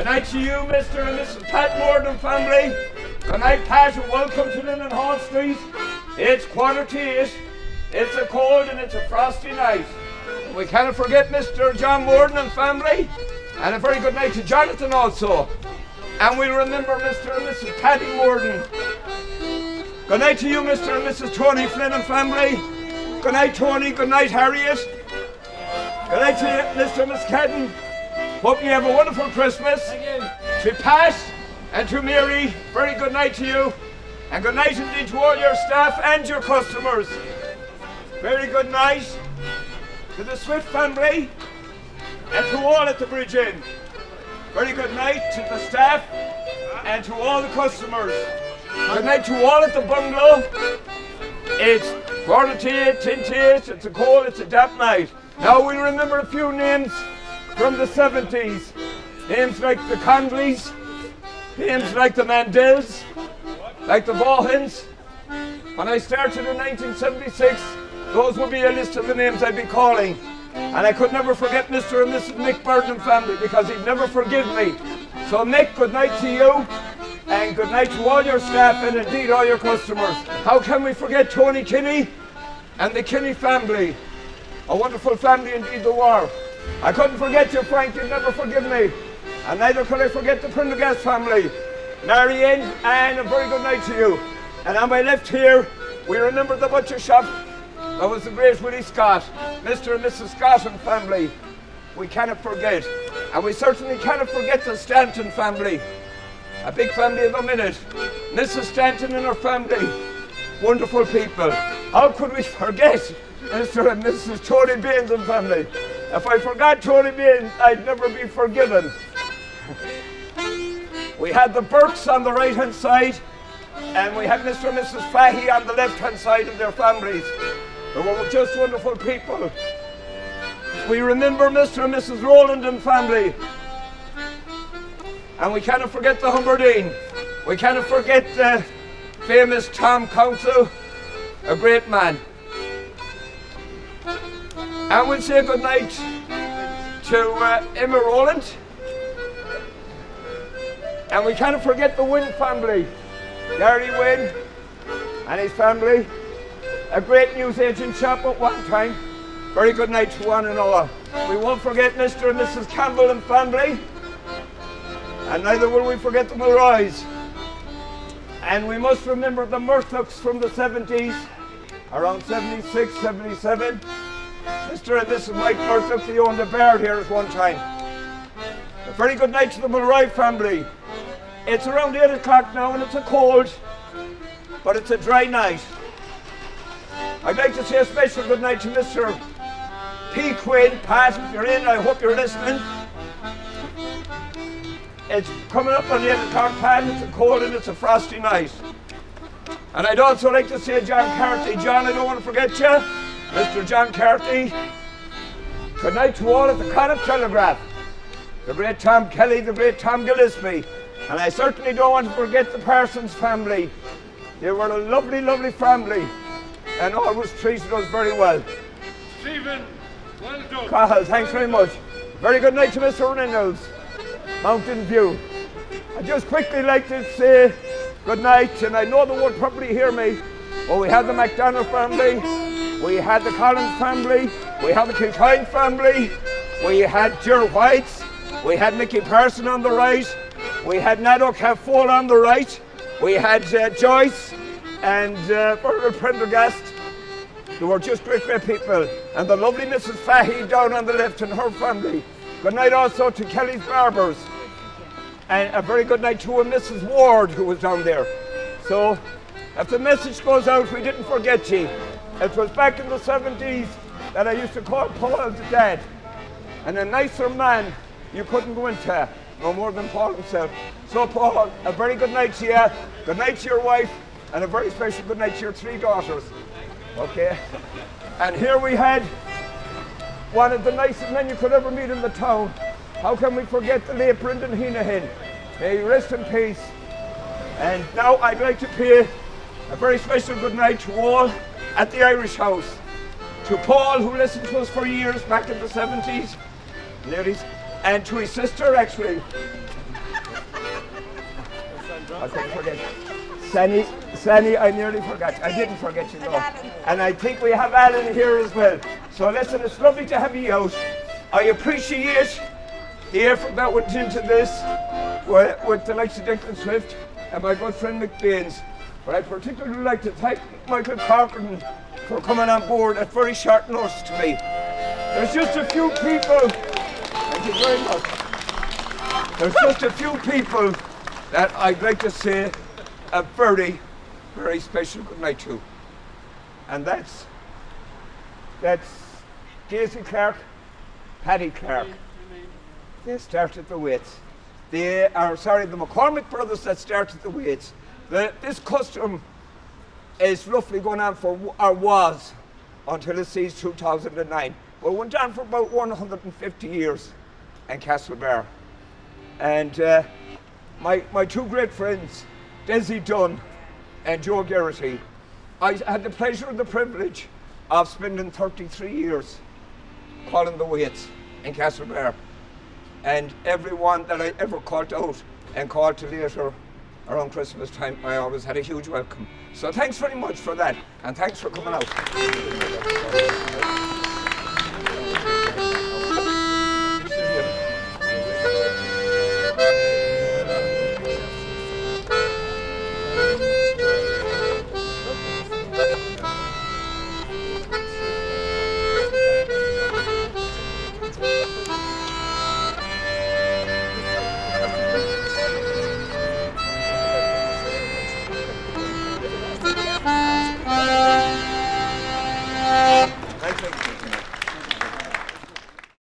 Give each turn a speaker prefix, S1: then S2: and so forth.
S1: Good night to you, Mr. and Mrs. Pat Morden family. Good night, Pat, and welcome to Linen Hall Street. It's 7:45. It's a cold and it's a frosty night. We cannot forget Mr. John Morden and family. And a very good night to Jonathan also. And we remember Mr. and Mrs. Paddy Morden. Good night to you, Mr. and Mrs. Tony Flynn and family. Good night, Tony. Good night, Harriet. Good night to Mr. and Miss Cadden. Hope you have a wonderful Christmas.
S2: Thank you.
S1: To Pat and to Mary, very good night to you. And good night indeed to all your staff and your customers. Very good night to the Swift family and to all at the Bridge Inn. Very good night to the staff and to all the customers. Good night to all at the bungalow. It's 7:48, it's a cold, it's a damp night. Now we remember a few names from the 70s. Names like the Conleys, names like the Mandels, like the Vaughans. When I started in 1976, those would be a list of the names I'd be calling. And I could never forget Mr. and Mrs. Mick Burton family because he'd never forgive me. So Mick, good night to you, and good night to all your staff and indeed all your customers. How can we forget Tony Kinney and the Kinney family? A wonderful family indeed they were. I couldn't forget you, Frank, you'd never forgive me. And neither could I forget the Prendergast family. Marianne, and a very good night to you. And on my left here, we remember the butcher shop. That was the great Willie Scott, Mr. and Mrs. Scott and family. We cannot forget. And we certainly cannot forget the Stanton family. A big family of a minute. Mrs. Stanton and her family. Wonderful people. How could we forget Mr. and Mrs. Tony Baines and family? If I forgot Tony Baines, I'd never be forgiven. We had the Burks on the right hand side, and we had Mr. and Mrs. Fahey on the left hand side of their families. They were just wonderful people. We remember Mr. and Mrs. Rowland and family. And we cannot forget the Humberdine. We cannot forget the famous Tom Council, a great man. And we'll say good night to Emma Rowland. And we cannot forget the Wynn family. Gary Wynn and his family. A great newsagent shop at one time. Very good night to one and all. We won't forget Mr. and Mrs. Campbell and family. And neither will we forget the Mulroys. And we must remember the Murthucks from the 70s, around 76, 77. Mr. and Mrs. Mike Murthuck, they owned a bar here at one time. A very good night to the Mulroy family. It's around 8 o'clock now and it's a cold, but it's a dry night. I'd like to say a special good night to Mr. P. Quinn. Pat, if you're in, I hope you're listening. It's coming up on 8 o'clock, Pat. It's a cold and it's a frosty night. And I'd also like to say John Carthy. John, I don't want to forget you. Mr. John Carthy. Good night to all at the Connaught Telegraph. The great Tom Kelly, the great Tom Gillespie. And I certainly don't want to forget the Parsons family. They were a lovely, lovely family. And always treated us very well.
S2: Stephen, well done.
S1: Cahill, thanks very much. Very good night to Mr. Reynolds, Mountain View. I'd just quickly like to say good night, and I know they won't probably hear me, but we had the McDonald family, we had the Collins family, we had the Kilcoyne family, we had Ger Whites, we had Mickey Parson on the right, we had Nado Cafol on the right, we had Joyce and Bernard Prendergast. They were just great, great people. And the lovely Mrs. Fahey down on the left and her family. Good night also to Kelly's Barbers. And a very good night to a Mrs. Ward who was down there. So, if the message goes out, we didn't forget you. It was back in the 70s that I used to call Paul the dad. And a nicer man you couldn't go into, no more than Paul himself. So Paul, a very good night to you. Good night to your wife. And a very special good night to your 3 daughters. Okay? And here we had one of the nicest men you could ever meet in the town. How can we forget the late Brendan Heenahan? May he rest in peace. And now I'd like to pay a very special good night to all at the Irish House. To Paul, who listened to us for years back in the 70s, ladies, and to his sister actually, I couldn't forget. Sanny, I nearly forgot. I didn't forget you, though. And I think we have Alan here as well. So listen, it's lovely to have you out. I appreciate the effort that went into this with the likes of Declan Swift and my good friend McBain's. But I particularly like to thank Michael Corcoran for coming on board at very short notice to me. There's just a few people, thank you very much. There's just a few people that I'd like to say a very, very special good night to. And that's Casey Clark, Paddy Clark. They started the Waits. The McCormick brothers that started the Waits. This custom is roughly going on or was, until it sees 2009. Well, it went on for about 150 years in Castlebar. And my two great friends, Desi Dunn and Joe Garrity, I had the pleasure and the privilege of spending 33 years calling the Waits in Castlebar. And everyone that I ever called out and called to later around Christmas time, I always had a huge welcome. So thanks very much for that, and thanks for coming out.